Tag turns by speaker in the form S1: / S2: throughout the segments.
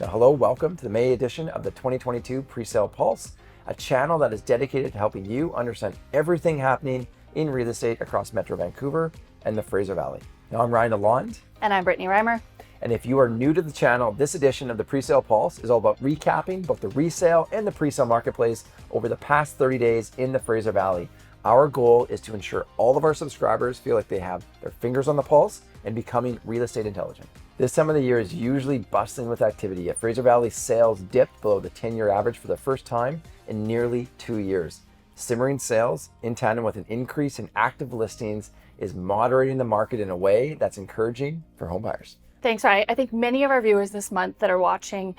S1: Now, hello, welcome to the May edition of the 2022 Pre-sale Pulse, a channel that is dedicated to helping you understand everything happening in real estate across Metro Vancouver and the Fraser Valley. Now, I'm Ryan Lalonde.
S2: And I'm Brittany Reimer.
S1: And if you are new to the channel, this edition of the Pre-sale Pulse is all about recapping both the resale and the pre-sale marketplace over the past 30 days in the Fraser Valley. Our goal is to ensure all of our subscribers feel like they have their fingers on the pulse and becoming real estate intelligent. This time of the year is usually bustling with activity. At Fraser Valley, sales dipped below the 10-year average for the first time in nearly 2 years. Simmering sales, in tandem with an increase in active listings, is moderating the market in a way that's encouraging for home buyers.
S2: Thanks, Ryan. I think many of our viewers this month that are watching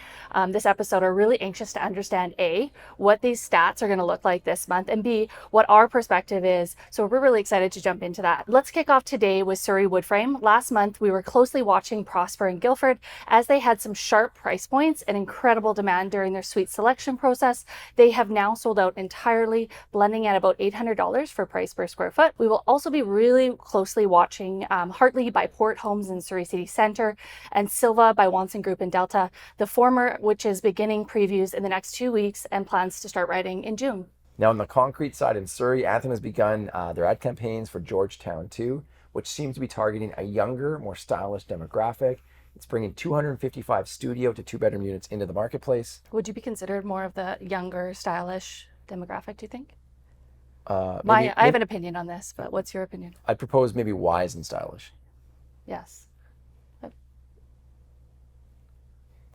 S2: this episode are really anxious to understand A, what these stats are going to look like this month, and B, what our perspective is. So we're really excited to jump into that. Let's kick off today with Surrey Wood Frame. Last month, we were closely watching Prosper and Guildford as they had some sharp price points and incredible demand during their suite selection process. They have now sold out entirely, blending at about $800 for price per square foot. We will also be really closely watching Hartley by Port Homes in Surrey City Centre and Silva by Wanson Group in Delta, the former which is beginning previews in the next 2 weeks and plans to start writing in June.
S1: Now on the concrete side in Surrey, Anthem has begun their ad campaigns for Georgetown 2, which seems to be targeting a younger, more stylish demographic. It's bringing 255 studio to 2-bedroom units into the marketplace.
S2: Would you be considered more of the younger, stylish demographic, do you think?
S1: I
S2: have an opinion on this, but what's your opinion?
S1: I'd propose maybe wise and stylish.
S2: Yes.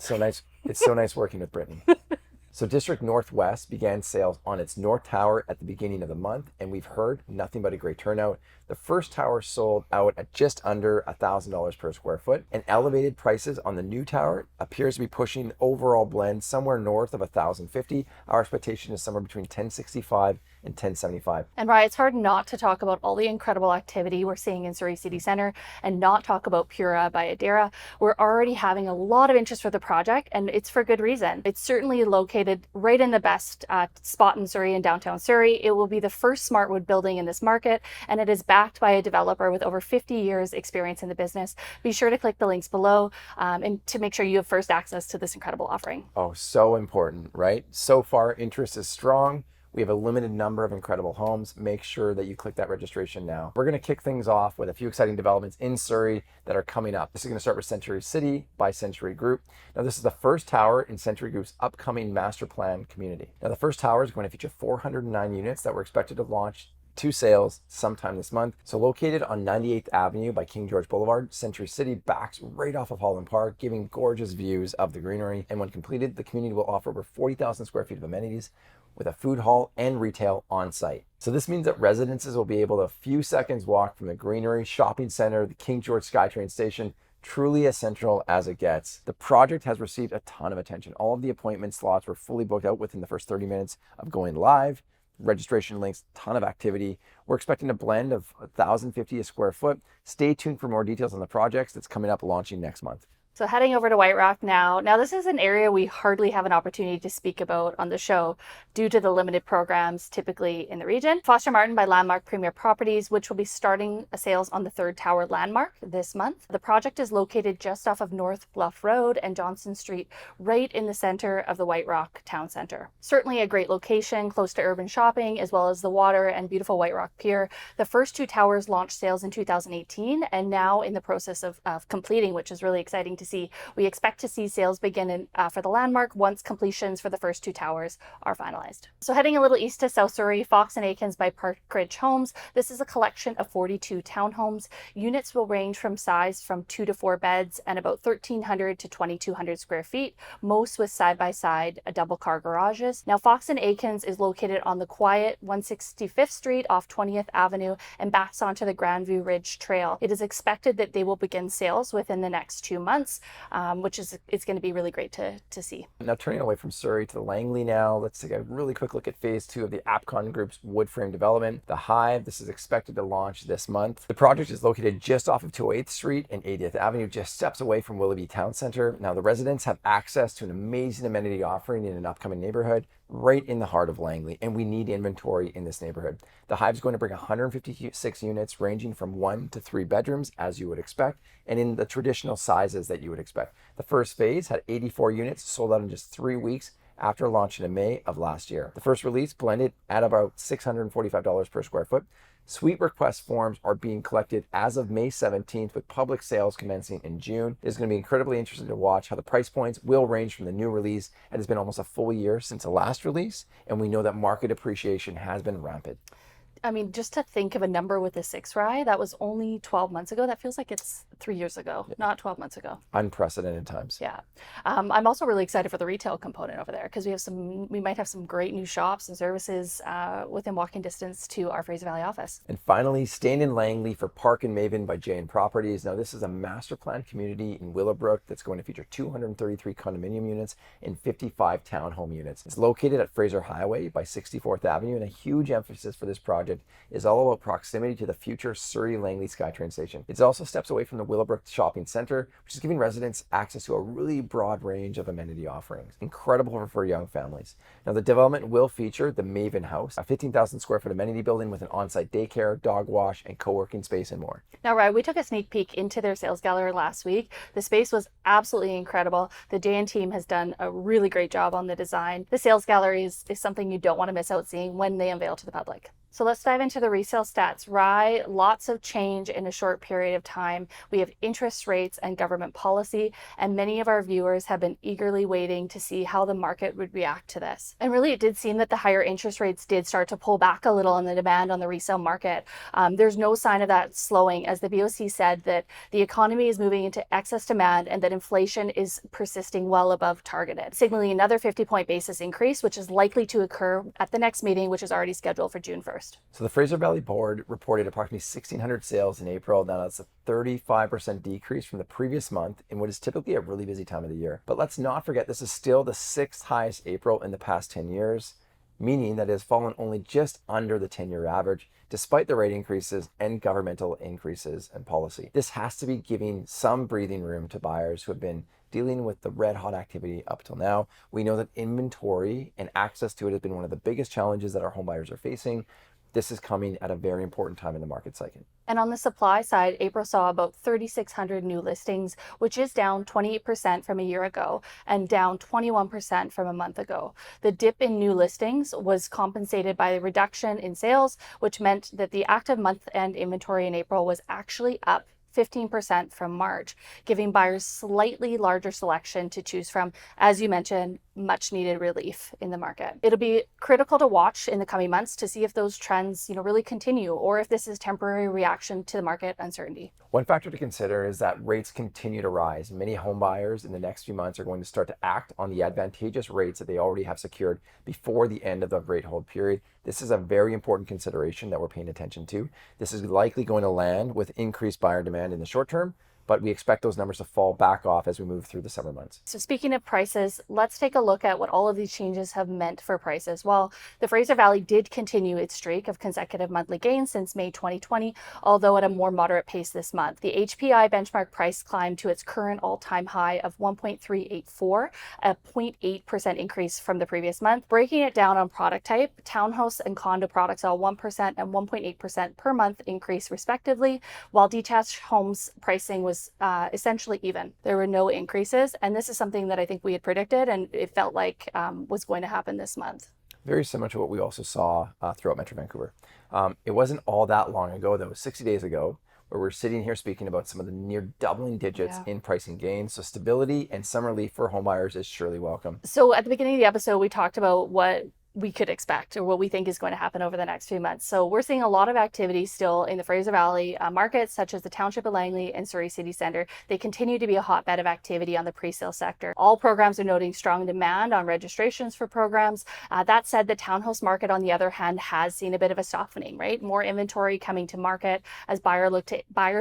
S1: So nice. It's so nice working with Brittany. So District Northwest began sales on its North Tower at the beginning of the month, and we've heard nothing but a great turnout. The first tower sold out at just under $1,000 per square foot, and elevated prices on the new tower appears to be pushing the overall blend somewhere north of $1,050. Our expectation is somewhere between $1,065 and $1,075.
S2: And Ryan, it's hard not to talk about all the incredible activity we're seeing in Surrey City Centre and not talk about Pura by Adara. We're already having a lot of interest for the project, and it's for good reason. It's certainly located right in the best spot in Surrey, in downtown Surrey. It will be the first Smartwood building in this market, and it is backed by a developer with over 50 years experience in the business. Be sure to click the links below and to make sure you have first access to this incredible offering.
S1: Oh, so important, right? So far, interest is strong. We have a limited number of incredible homes. Make sure that you click that registration now. We're going to kick things off with a few exciting developments in Surrey that are coming up. This is going to start with Century City by Century Group. Now, this is the first tower in Century Group's upcoming master plan community. Now, the first tower is going to feature 409 units that were expected to launch to sales sometime this month. So located on 98th Avenue by King George Boulevard, Century City backs right off of Holland Park, giving gorgeous views of the greenery. And when completed, the community will offer over 40,000 square feet of amenities with a food hall and retail on site. So this means that residences will be able to a few seconds walk from the greenery, shopping center, the King George SkyTrain station, truly as central as it gets. The project has received a ton of attention. All of the appointment slots were fully booked out within the first 30 minutes of going live. Registration links, ton of activity. We're expecting a blend of $1,050 a square foot. Stay tuned for more details on the projects that's coming up launching next month.
S2: So heading over to White Rock now. Now this is an area we hardly have an opportunity to speak about on the show due to the limited programs typically in the region. Foster Martin by Landmark Premier Properties, which will be starting sales on the third tower Landmark this month. The project is located just off of North Bluff Road and Johnson Street, right in the center of the White Rock Town Center. Certainly a great location, close to urban shopping, as well as the water and beautiful White Rock Pier. The first two towers launched sales in 2018 and now in the process of completing, which is really exciting to see. We expect to see sales begin for the Landmark once completions for the first two towers are finalized. So heading a little east to South Surrey, Fox and Aikens by Park Ridge Homes. This is a collection of 42 townhomes. Units will range from size from 2 to 4 beds and about 1,300 to 2,200 square feet, most with side-by-side double car garages. Now Fox and Aikens is located on the quiet 165th Street off 20th Avenue and backs onto the Grandview Ridge Trail. It is expected that they will begin sales within the next 2 months. Which is it's going to be really great to see.
S1: Now turning away from Surrey to the Langley now, let's take a really quick look at phase 2 of the Apcon Group's wood frame development, The Hive. This is expected to launch this month. The project is located just off of 208th Street and 80th Avenue, just steps away from Willoughby Town Center. Now the residents have access to an amazing amenity offering in an upcoming neighborhood. right in the heart of Langley, and we need inventory in this neighborhood. The Hive's going to bring 156 units ranging from 1 to 3 bedrooms, as you would expect, and in the traditional sizes that you would expect. The first phase had 84 units sold out in just 3 weeks after launching in May of last year. The first release blended at about $645 per square foot. Suite request forms are being collected as of May 17th, with public sales commencing in June. It's going to be incredibly interesting to watch how the price points will range from the new release. It has been almost a full year since the last release, and we know that market appreciation has been rampant.
S2: I mean, just to think of a number with a 6 rye, that was only 12 months ago. That feels like it's 3 years ago, not 12 months ago.
S1: Unprecedented times.
S2: Yeah. I'm also really excited for the retail component over there because we might have some great new shops and services within walking distance to our Fraser Valley office.
S1: And finally, staying in Langley for Park and Maven by Jane Properties. Now, this is a master plan community in Willowbrook that's going to feature 233 condominium units and 55 townhome units. It's located at Fraser Highway by 64th Avenue, and a huge emphasis for this project is all about proximity to the future Surrey Langley SkyTrain station. It also steps away from the Willowbrook Shopping Centre, which is giving residents access to a really broad range of amenity offerings. Incredible for young families. Now, the development will feature the Maven House, a 15,000 square foot amenity building with an on-site daycare, dog wash, and co-working space and more.
S2: Now, Ryan, we took a sneak peek into their sales gallery last week. The space was absolutely incredible. The JN team has done a really great job on the design. The sales gallery is something you don't want to miss out seeing when they unveil to the public. So let's dive into the resale stats. Rye, lots of change in a short period of time. We have interest rates and government policy, and many of our viewers have been eagerly waiting to see how the market would react to this. And really, it did seem that the higher interest rates did start to pull back a little on the demand on the resale market. There's no sign of that slowing, as the BOC said that the economy is moving into excess demand and that inflation is persisting well above targeted, signaling another 50-point basis increase, which is likely to occur at the next meeting, which is already scheduled for June 1st.
S1: So the Fraser Valley Board reported approximately 1,600 sales in April. Now that's a 35% decrease from the previous month in what is typically a really busy time of the year. But let's not forget, this is still the 6th highest April in the past 10 years, meaning that it has fallen only just under the 10-year average, despite the rate increases and governmental increases in policy. This has to be giving some breathing room to buyers who have been dealing with the red hot activity up till now. We know that inventory and access to it has been one of the biggest challenges that our home buyers are facing. This is coming at a very important time in the market cycle.
S2: And on the supply side, April saw about 3,600 new listings, which is down 28% from a year ago and down 21% from a month ago. The dip in new listings was compensated by the reduction in sales, which meant that the active month-end inventory in April was actually up 15% from March, giving buyers slightly larger selection to choose from. As you mentioned, much needed relief in the market. It'll be critical to watch in the coming months to see if those trends, really continue, or if this is temporary reaction to the market uncertainty.
S1: One factor to consider is that rates continue to rise. Many home buyers in the next few months are going to start to act on the advantageous rates that they already have secured before the end of the rate hold period. This is a very important consideration that we're paying attention to. This is likely going to land with increased buyer demand in the short term, but we expect those numbers to fall back off as we move through the summer months.
S2: So speaking of prices, let's take a look at what all of these changes have meant for prices. Well, the Fraser Valley did continue its streak of consecutive monthly gains since May 2020, although at a more moderate pace this month. The HPI benchmark price climbed to its current all-time high of 1.384, a 0.8% increase from the previous month. Breaking it down on product type, townhouse and condo products saw 1% and 1.8% per month increase respectively, while detached homes pricing was essentially even. There were no increases, and this is something that I think we had predicted and it felt like was going to happen this month.
S1: Very similar to what we also saw throughout Metro Vancouver. It wasn't all that long ago, though, 60 days ago, where we're sitting here speaking about some of the near doubling digits in pricing gains. So stability and some relief for homebuyers is surely welcome.
S2: So at the beginning of the episode, we talked about what we could expect or what we think is going to happen over the next few months. So we're seeing a lot of activity still in the Fraser Valley markets, such as the Township of Langley and Surrey City Centre. They continue to be a hotbed of activity on the pre-sale sector. All programs are noting strong demand on registrations for programs. That said, the townhouse market, on the other hand, has seen a bit of a softening, right? More inventory coming to market as buyers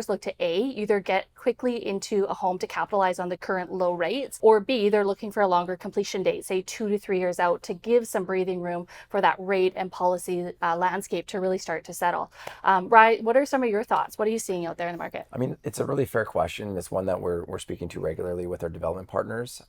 S2: look to A, either get quickly into a home to capitalize on the current low rates, or B, they're looking for a longer completion date, say 2 to 3 years out, to give some breathing room room for that rate and policy landscape to really start to settle. Ryan, what are some of your thoughts? What are you seeing out there in the market?
S1: I mean, it's a really fair question. It's one that we're speaking to regularly with our development partners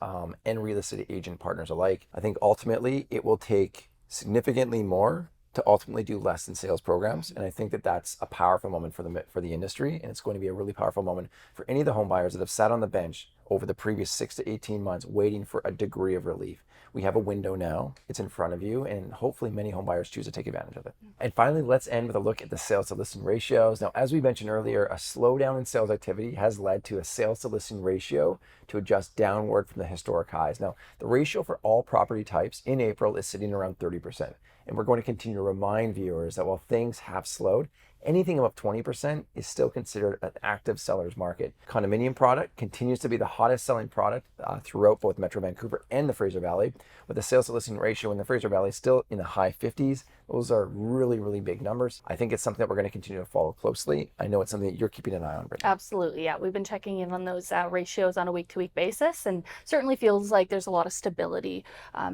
S1: and real estate agent partners alike. I think ultimately it will take significantly more to ultimately do less than sales programs. And I think that that's a powerful moment for the industry. And it's going to be a really powerful moment for any of the home buyers that have sat on the bench over the previous 6 to 18 months waiting for a degree of relief. We have a window now, it's in front of you, and hopefully many home buyers choose to take advantage of it. And finally, let's end with a look at the sales to listing ratios. Now, as we mentioned earlier, a slowdown in sales activity has led to a sales to listing ratio to adjust downward from the historic highs. Now, the ratio for all property types in April is sitting around 30%. And we're going to continue to remind viewers that while things have slowed, anything above 20% is still considered an active seller's market. Condominium product continues to be the hottest selling product throughout both Metro Vancouver and the Fraser Valley, with the sales to listing ratio in the Fraser Valley still in the high 50s. Those are really, really big numbers. I think it's something that we're going to continue to follow closely. I know it's something that you're keeping an eye on, Brittany.
S2: Absolutely, yeah. We've been checking in on those ratios on a week-to-week basis, and certainly feels like there's a lot of stability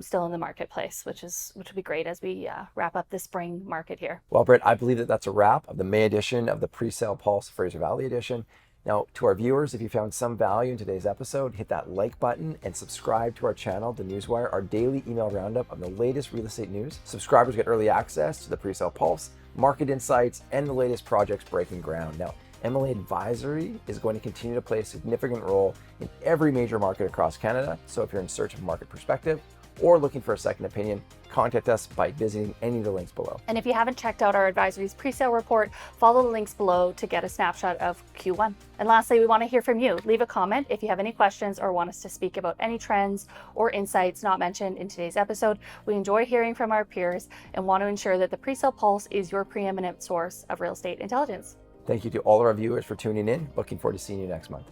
S2: still in the marketplace, which would be great as we wrap up the spring market here.
S1: Well, Britt, I believe that that's a wrap of the May edition of the Pre-sale Pulse Fraser Valley edition. Now, to our viewers, if you found some value in today's episode, hit that like button and subscribe to our channel, The Newswire, our daily email roundup of the latest real estate news. Subscribers get early access to the Pre-sale Pulse, market insights, and the latest projects breaking ground. Now, MLA Advisory is going to continue to play a significant role in every major market across Canada. So if you're in search of market perspective or looking for a second opinion, contact us by visiting any of the links below.
S2: And if you haven't checked out our advisory's pre-sale report, follow the links below to get a snapshot of Q1. And lastly, we want to hear from you. Leave a comment if you have any questions or want us to speak about any trends or insights not mentioned in today's episode. We enjoy hearing from our peers and want to ensure that the Pre-sale Pulse is your preeminent source of real estate intelligence.
S1: Thank you to all of our viewers for tuning in. Looking forward to seeing you next month.